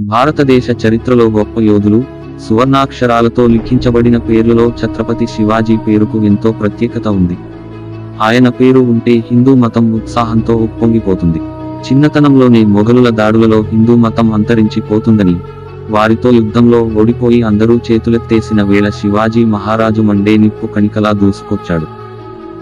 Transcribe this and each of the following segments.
భారతదేశ చరిత్రలో గొప్ప యోధులు, సువర్ణాక్షరాలతో లిఖించబడిన పేర్లలో ఛత్రపతి శివాజీ పేరుకు ఎంతో ప్రత్యేకత ఉంది. ఆయన పేరు ఉంటే హిందూ మతం ఉత్సాహంతో ఉప్పొంగిపోతుంది. చిన్నతనంలోనే మొఘలుల దాడులలో హిందూ మతం అంతరించిపోతుందని, వారితో యుద్ధంలో ఓడిపోయి అందరూ చేతులెత్తేసిన వేళ శివాజీ మహారాజు మండే నిప్పు కణికలా దూసుకొచ్చాడు.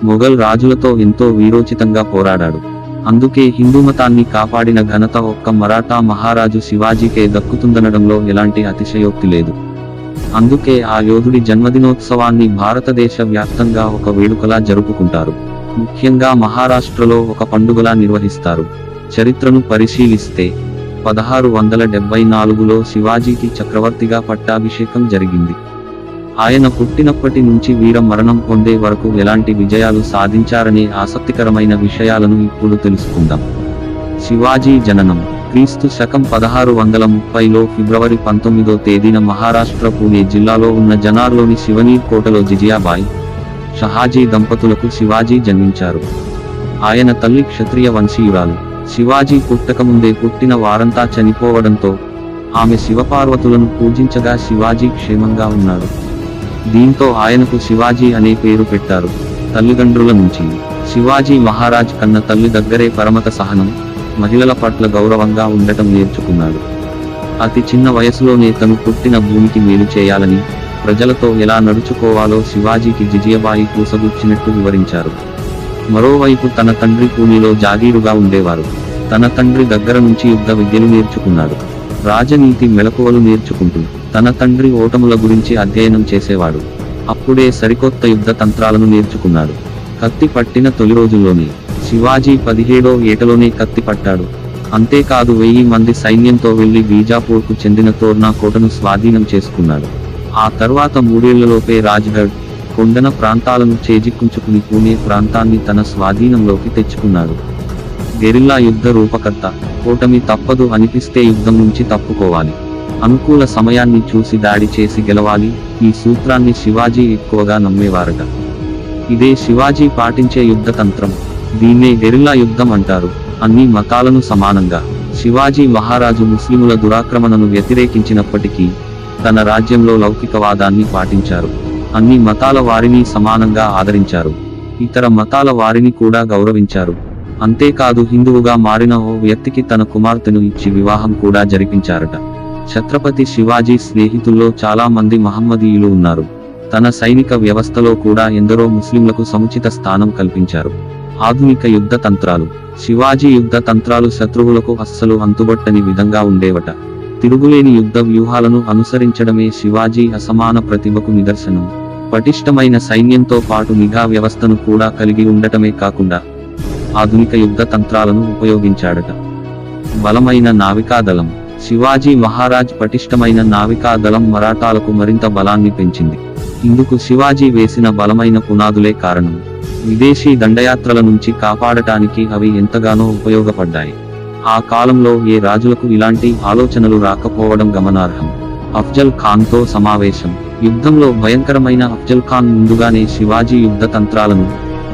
మొఘల్ రాజులతో ఎంతో వీరోచితంగా పోరాడాడు. అందుకే హిందూమతాన్ని కాపాడిన ఘనత ఒక్క మరాఠా మహారాజు శివాజీకే దక్కుతుందనడంలో ఎలాంటి అతిశయోక్తి లేదు. అందుకే ఆ యోధుడి జన్మదినోత్సవాన్ని భారతదేశ వ్యాప్తంగా ఒక వేడుకలా జరుపుకుంటారు. ముఖ్యంగా మహారాష్ట్రలో ఒక పండుగలా నిర్వహిస్తారు. చరిత్రను పరిశీలిస్తే 1674లో శివాజీకి చక్రవర్తిగా పట్టాభిషేకం జరిగింది. ఆయన పుట్టినప్పటి నుంచి వీర మరణం పొందే వరకు ఎలాంటి విజయాలు సాధించారనే ఆసక్తికరమైన విషయాలను ఇప్పుడు తెలుసుకుందాం. శివాజీ జననం క్రీస్తు శకం 1630లో ఫిబ్రవరి 19వ తేదీన మహారాష్ట్ర పూణే జిల్లాలో ఉన్న జనార్లోని శివనీర్ కోటలో జిజియాబాయి, షహాజీ దంపతులకు శివాజీ జన్మించారు. ఆయన తల్లి క్షత్రియ వంశీయురాలు. శివాజీ పుట్టకముందే పుట్టిన వారంతా చనిపోవడంతో ఆమె శివపార్వతులను పూజించగా శివాజీ క్షేమంగా ఉన్నాడు. దీంతో ఆయనకు శివాజీ అనే పేరు పెట్టారు. తల్లిదండ్రుల నుంచి శివాజీ మహారాజ్ కన్న తల్లి దగ్గరే పరమత సహనం, మహిళల పట్ల గౌరవంగా ఉండటం నేర్చుకున్నాడు. అతి చిన్న వయసులోనే తను పుట్టిన భూమికి మేలు చేయాలని, ప్రజలతో ఎలా నడుచుకోవాలో శివాజీకి జిజియాబాయి పూసగుచ్చినట్టు వివరించారు. మరోవైపు తన తండ్రి పూణేలో జాగీరుగా ఉండేవారు. తన తండ్రి దగ్గర నుంచి యుద్ధ విద్యలు నేర్చుకున్నాడు. రాజనీతి మెలకువలు నేర్చుకుంటూ తన తండ్రి ఓటముల గురించి అధ్యయనం చేసేవాడు. అప్పుడే సరికొత్త యుద్ధ తంత్రాలను నేర్చుకున్నాడు. కత్తి పట్టిన తొలి రోజుల్లోనే శివాజీ 17వ ఏటలోనే కత్తి పట్టాడు. అంతేకాదు 1000 మంది సైన్యంతో వెళ్లి బీజాపూర్కు చెందిన తోర్నా కోటను స్వాధీనం చేసుకున్నాడు. ఆ తర్వాత 3 ఏళ్లలోపే రాజ్గఢ్, కొండన ప్రాంతాలను చేజిక్కుంచుకుని పూణే ప్రాంతాన్ని తన స్వాధీనంలోకి తెచ్చుకున్నాడు. గెరిల్లా యుద్ధ రూపకర్త. ఓటమి తప్పదు అనిపిస్తే యుద్ధం నుంచి తప్పుకోవాలి. అనుకూల సమయాన్ని చూసి దాడి చేసి గెలవాలి. ఈ సూత్రాన్ని శివాజీ ఎక్కువగా నమ్మేవారట. ఇదే శివాజీ పాటించే యుద్ధ తంత్రం. దీన్నే గెరిల్లా యుద్ధం అంటారు. అన్ని మతాలను సమానంగా శివాజీ మహారాజు ముస్లిముల దురాక్రమణను వ్యతిరేకించినప్పటికీ తన రాజ్యంలో లౌకికవాదాన్ని పాటించారు. అన్ని మతాల వారిని సమానంగా ఆదరించారు. ఇతర మతాల వారిని కూడా గౌరవించారు. అంతేకాదు హిందువుగా మారిన ఓ వ్యక్తికి తన కుమార్తెను ఇచ్చి వివాహం కూడా జరిపించారట. ఛత్రపతి శివాజీ స్నేహితుల్లో చాలా మంది మహమ్మదీయులు ఉన్నారు. తన సైనిక వ్యవస్థలో కూడా ఎందరో ముస్లింలకు సముచిత స్థానం కల్పించారు. ఆధునిక యుద్ధ తంత్రాలు. శివాజీ యుద్ధ తంత్రాలు శత్రువులకు అస్సలు అంతుబట్టని విధంగా ఉండేవట. తిరుగులేని యుద్ధ వ్యూహాలను అనుసరించడమే శివాజీ అసమాన ప్రతిభకు నిదర్శనం. పటిష్టమైన సైన్యంతో పాటు నిఘా వ్యవస్థను కూడా కలిగి ఉండటమే కాకుండా ఆధునిక యుద్ధ తంత్రాలను ఉపయోగించాడట. బలమైన నావికాదళం. శివాజీ మహారాజ్ పటిష్టమైన నావికా దళం మరాఠాలకు మరింత బలాన్ని పెంచింది. ఇందుకు శివాజీ వేసిన బలమైన పునాదులే కారణం. విదేశీ దండయాత్రల నుంచి కాపాడటానికి అవి ఎంతగానో ఉపయోగపడ్డాయి. ఆ కాలంలో ఏ రాజులకు ఇలాంటి ఆలోచనలు రాకపోవడం గమనార్హం. అఫ్జల్ ఖాన్తో సమావేశం. యుద్ధంలో భయంకరమైన అఫ్జల్ ఖాన్ ముందుగానే శివాజీ యుద్ధ తంత్రాలను,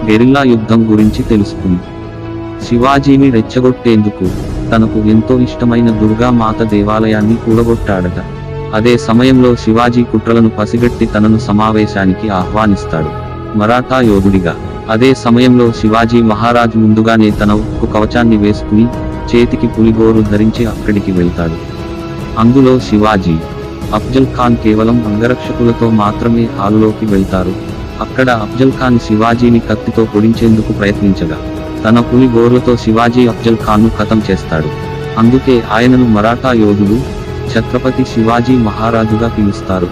గెరిల్లా యుద్ధం గురించి తెలుసుకుని శివాజీని రెచ్చగొట్టేందుకు తనకు ఎంతో ఇష్టమైన దుర్గామాత దేవాలయాన్ని కూలగొట్టాడట. అదే సమయంలో శివాజీ కుట్రలను పసిగట్టి తనను సమావేశానికి ఆహ్వానిస్తాడు. మరాఠా యోధుడిగా అదే సమయంలో శివాజీ మహారాజ్ ముందుగానే తన ఉక్కు కవచాన్ని వేసుకుని చేతికి పులిగోరు ధరించి అక్కడికి వెళ్తాడు. అందులో శివాజీ, అఫ్జల్ ఖాన్ కేవలం అంగరక్షకులతో మాత్రమే హాలులోకి వెళ్తారు. అక్కడ అఫ్జల్ ఖాన్ శివాజీని కత్తితో పొడించేందుకు ప్రయత్నించగా తన పులిగోర్లతో శివాజీ అఫ్జల్ ఖాన్ను ఖతం చేస్తాడు. అందుకే ఆయనను మరాఠా యోధుడు, ఛత్రపతి శివాజీ మహారాజుగా పిలుస్తారు.